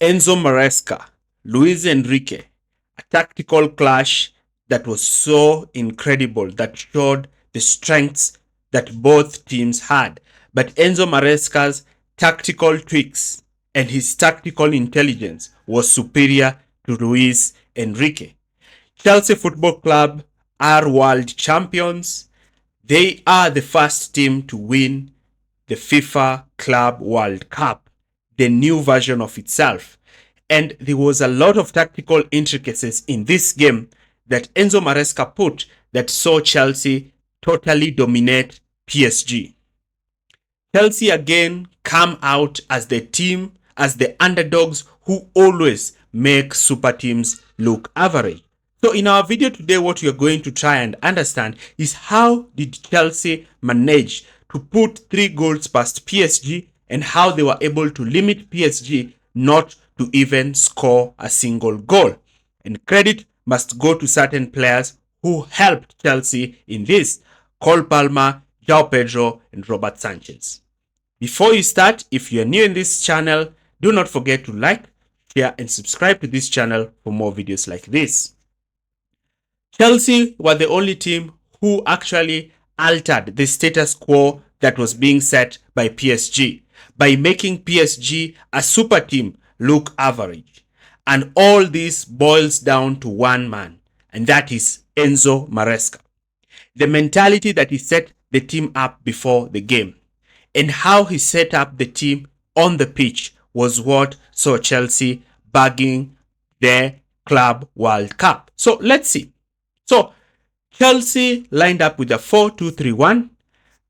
Enzo Maresca, Luis Enrique, a tactical clash that was so incredible that showed the strengths that both teams had. But Enzo Maresca's tactical tweaks and his tactical intelligence was superior to Luis Enrique. Chelsea Football Club are world champions. They are the first team to win the FIFA Club World Cup, the new version of itself. And there was a lot of tactical intricacies in this game that Enzo Maresca put that saw Chelsea totally dominate PSG. Chelsea again come out as the team, as the underdogs who always make super teams look average. So in our video today, what we are going to try and understand is how did Chelsea manage to put 3 goals past PSG and how they were able to limit PSG not to even score a single goal. And credit must go to certain players who helped Chelsea in this: Cole Palmer, João Pedro, and Robert Sanchez. Before you start, if you are new in this channel, do not forget to like, share, and subscribe to this channel for more videos like this. Chelsea were the only team who actually altered the status quo that was being set by PSG by making PSG a super team look average. And all this boils down to one man, and that is Enzo Maresca. The mentality that he set the team up before the game and how he set up the team on the pitch was what saw Chelsea bagging the Club World Cup. So let's see. So Chelsea lined up with a 4-2-3-1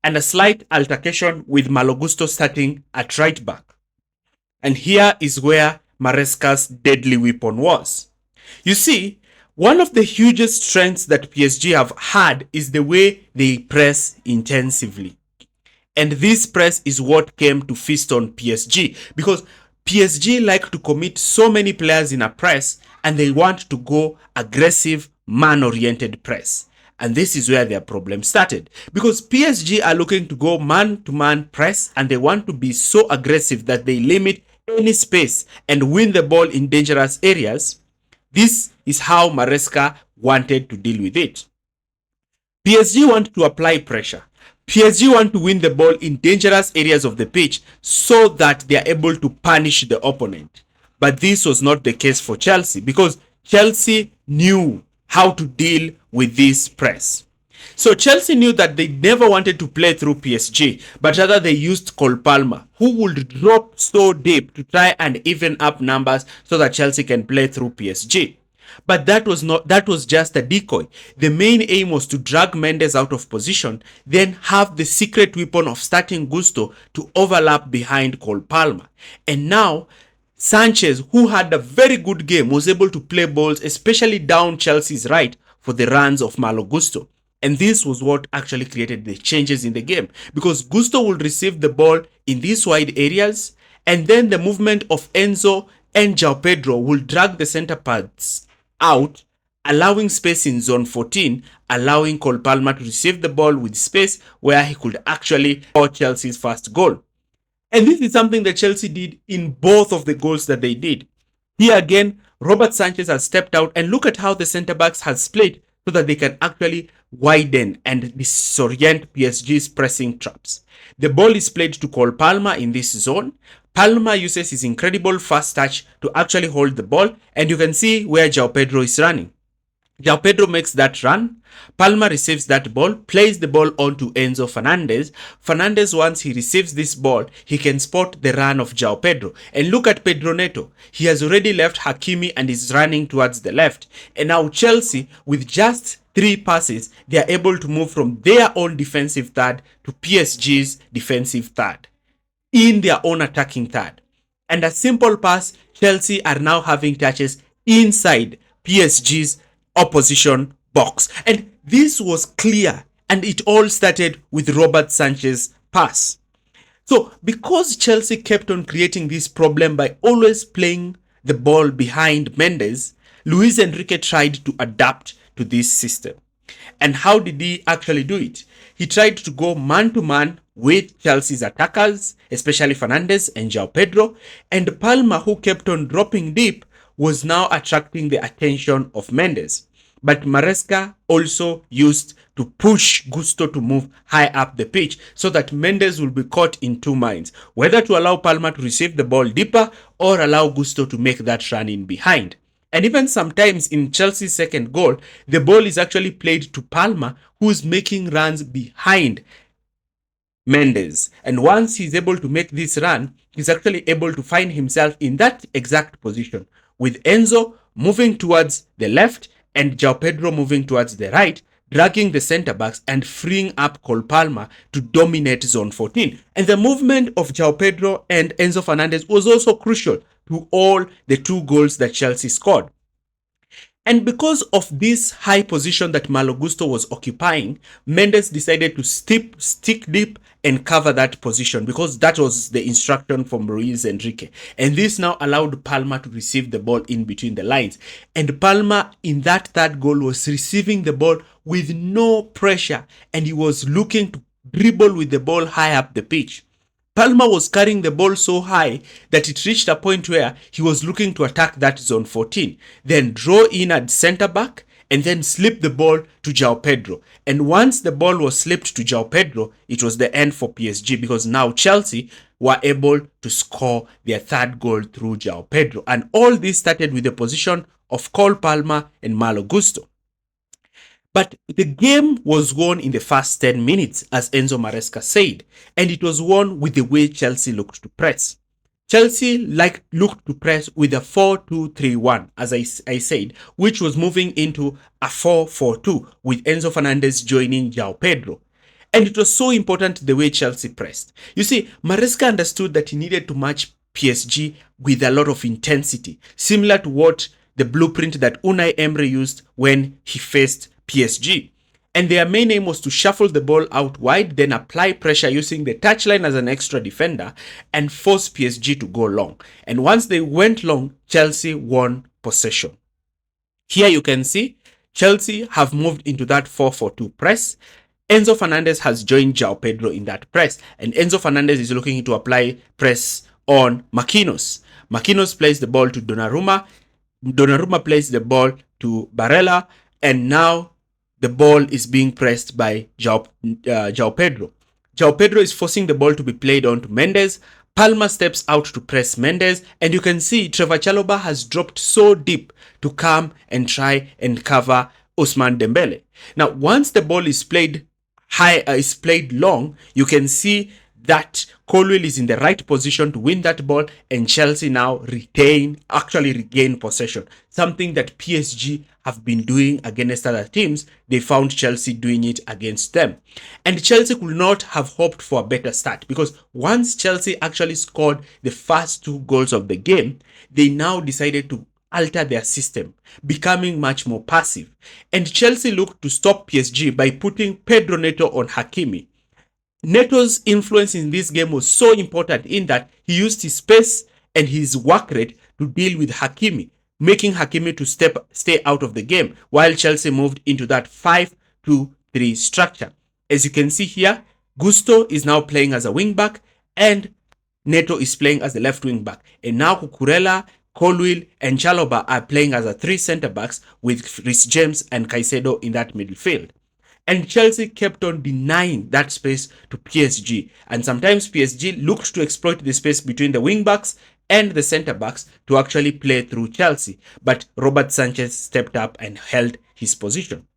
and a slight altercation with Malo Gusto starting at right back. And here is where Maresca's deadly weapon was. You see, one of the hugest strengths that PSG have had is the way they press intensively. And this press is what came to feast on PSG because PSG like to commit so many players in a press and they want to go aggressive, man-oriented press. And this is where their problem started because PSG are looking to go man-to-man press and they want to be so aggressive that they limit any space and win the ball in dangerous areas. This is how Maresca wanted to deal with it. PSG want to apply pressure. PSG want to win the ball in dangerous areas of the pitch so that they are able to punish the opponent. But this was not the case for Chelsea because Chelsea knew how to deal with this press. So Chelsea knew that they never wanted to play through PSG, but rather they used Cole Palmer, who would drop so deep to try and even up numbers so that Chelsea can play through PSG. But that was just a decoy. The main aim was to drag Mendes out of position, then have the secret weapon of starting Gusto to overlap behind Cole Palmer. And now Sanchez, who had a very good game, was able to play balls, especially down Chelsea's right for the runs of Malo Gusto. And this was what actually created the changes in the game because Gusto would receive the ball in these wide areas and then the movement of Enzo and João Pedro will drag the center pads out, allowing space in zone 14, allowing Cole Palmer to receive the ball with space where he could actually score Chelsea's first goal. And this is something that Chelsea did in both of the goals that they did. Here again, Robert Sanchez has stepped out and look at how the center backs have split so that they can actually widen and disorient PSG's pressing traps. The ball is played to Cole Palmer in this zone. Palmer uses his incredible fast touch to actually hold the ball, and you can see where João Pedro is running. João Pedro makes that run. Palmer receives that ball, plays the ball on to Enzo Fernandez. Fernandez, once he receives this ball, he can spot the run of João Pedro. And look at Pedro Neto. He has already left Hakimi and is running towards the left. And now Chelsea, with just 3 passes, they are able to move from their own defensive third to PSG's defensive third in their own attacking third. And a simple pass, Chelsea are now having touches inside PSG's opposition box. And this was clear, and it all started with Robert Sanchez's pass. So because Chelsea kept on creating this problem by always playing the ball behind Mendes, Luis Enrique tried to adapt to this system. And how did he actually do it? He tried to go man-to-man with Chelsea's attackers, especially Fernandes and João Pedro, and Palma, who kept on dropping deep, was now attracting the attention of Mendes. But Maresca also used to push Gusto to move high up the pitch so that Mendes will be caught in two minds, whether to allow Palma to receive the ball deeper or allow Gusto to make that run in behind. And even sometimes in Chelsea's second goal, the ball is actually played to Palma, who's making runs behind Mendes. And once he's able to make this run, he's actually able to find himself in that exact position, with Enzo moving towards the left and João Pedro moving towards the right, dragging the centre backs and freeing up Cole Palmer to dominate zone 14. And the movement of João Pedro and Enzo Fernandez was also crucial to all the two goals that Chelsea scored. And because of this high position that Malo Gusto was occupying, Mendes decided to stick deep and cover that position, because that was the instruction from Luis Enrique. And this now allowed Palma to receive the ball in between the lines. And Palma in that third goal was receiving the ball with no pressure, and he was looking to dribble with the ball high up the pitch. Palma was carrying the ball so high that it reached a point where he was looking to attack that zone 14, then draw in at centre back, and then slip the ball to João Pedro. And once the ball was slipped to João Pedro, it was the end for PSG, because now Chelsea were able to score their third goal through João Pedro. And all this started with the position of Cole Palmer and Malo Gusto. But the game was won in the first 10 minutes, as Enzo Maresca said, and it was won with the way Chelsea looked to press. Chelsea looked to press with a 4-2-3-1, as I said, which was moving into a 4-4-2, with Enzo Fernandez joining João Pedro. And it was so important the way Chelsea pressed. You see, Maresca understood that he needed to match PSG with a lot of intensity, similar to what the blueprint that Unai Emery used when he faced PSG. And their main aim was to shuffle the ball out wide, then apply pressure using the touchline as an extra defender and force PSG to go long. And once they went long, Chelsea won possession. Here you can see Chelsea have moved into that 4-4-2 press. Enzo Fernandez has joined João Pedro in that press, and Enzo Fernandez is looking to apply press on Marquinhos. Marquinhos plays the ball to Donnarumma. Donnarumma plays the ball to Barella, and now the ball is being pressed by João Pedro. João Pedro is forcing the ball to be played on to Mendes. Palma steps out to press Mendes, and you can see Trevor Chalobah has dropped so deep to come and try and cover Ousmane Dembele. Now, once the ball is played long, you can see that Colwill is in the right position to win that ball, and Chelsea now regain possession. Something that PSG have been doing against other teams, they found Chelsea doing it against them. And Chelsea could not have hoped for a better start, because once Chelsea actually scored the first two goals of the game, they now decided to alter their system, becoming much more passive. And Chelsea looked to stop PSG by putting Pedro Neto on Hakimi. Neto's influence in this game was so important in that he used his pace and his work rate to deal with Hakimi, making Hakimi to stay out of the game, while Chelsea moved into that 5-2-3 structure. As you can see here, Gusto is now playing as a wing back and Neto is playing as the left wing back. And now Cucurella, Colwill and Chalobah are playing as a three centre backs with Reece James and Caicedo in that midfield. And Chelsea kept on denying that space to PSG. And sometimes PSG looked to exploit the space between the wing backs and the centre backs to actually play through Chelsea. But Robert Sanchez stepped up and held his position.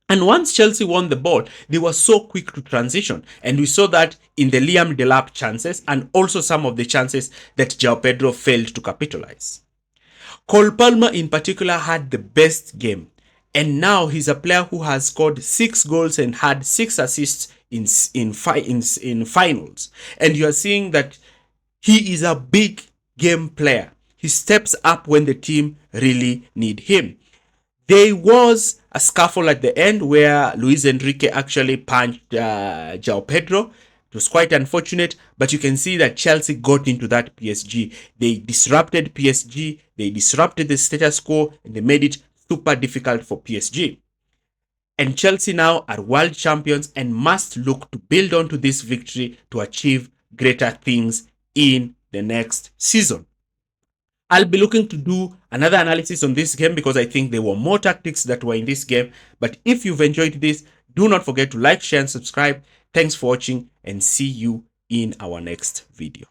And once Chelsea won the ball, they were so quick to transition. And we saw that in the Liam Delap chances and also some of the chances that João Pedro failed to capitalize. Cole Palmer in particular had the best game. And now he's a player who has scored 6 goals and had 6 assists in finals. And you are seeing that he is a big game player. He steps up when the team really need him. There was a scuffle at the end where Luis Enrique actually punched João Pedro. It was quite unfortunate, but you can see that Chelsea got into that PSG. They disrupted PSG, they disrupted the status quo, and they made it super difficult for PSG. And Chelsea now are world champions and must look to build onto this victory to achieve greater things in the next season. I'll be looking to do another analysis on this game because I think there were more tactics that were in this game. But if you've enjoyed this, do not forget to like, share, and subscribe. Thanks for watching and see you in our next video.